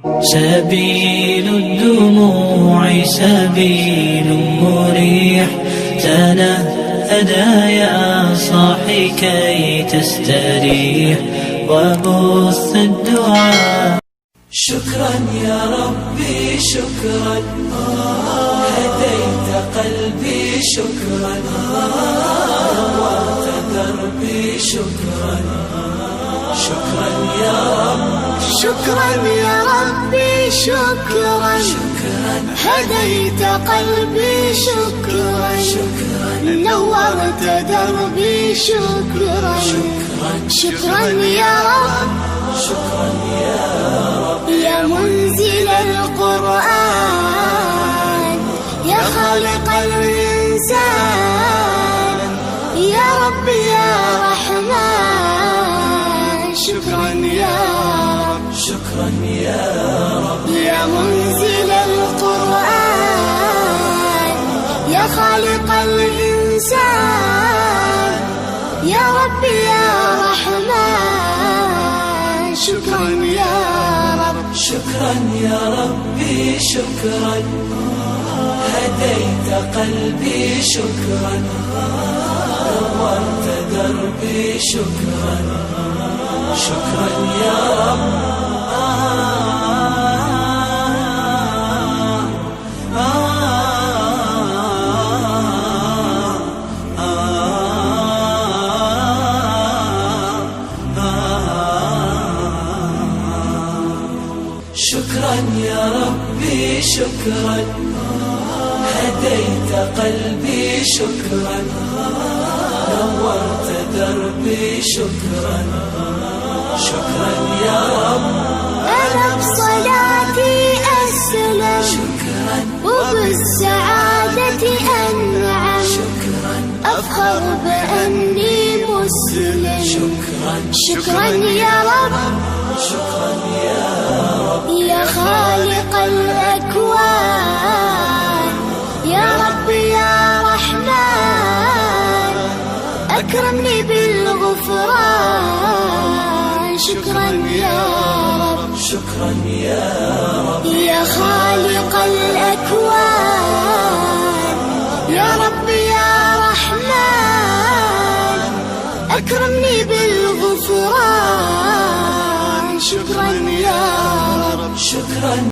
سبيل الدموع سبيل مريح، تنهدى يا صاحي كي تستريح، وبث الدعاء. شكرا يا ربي شكرا، هديت قلبي شكرا، نورت دربي شكرا. شكرا يا رب، شكرا يا ربي شكرا، هديت قلبي شكرا، نورت دربي شكرا. شكرا يا رب، شكرا يا رب، يا منزل القرآن، يا خالق الإنسان، يا رب يا رحمن. شكرا يا رب، شكرا يا رب، يا منزل القرآن، يا خالق الإنسان، يا رب يا رحمن. شكرا يا رب، شكرا يا ربي شكرا، هديت قلبي شكرا، نورت دربي شكرا. شكرا يا رب، شكرا يا ربي شكرا، هديت قلبي شكرا، نورت دربي شكرا. شكرا يا رب، أنا بصلاتي أسلم، شكرا وبالسعادة أنعم، شكرا أفخر بأني مسلم. شكرا شكرا يا رب، شكرا يا رب، يا خالق الأكوان، يا رب يا رحمن، أكرمني بالغفران. شكرا يا رب، شكرا يا رب، يا خالق الأكوان، يا رب يا رحمن، أكرمني بالغفران. شكرا يا رب، شكرا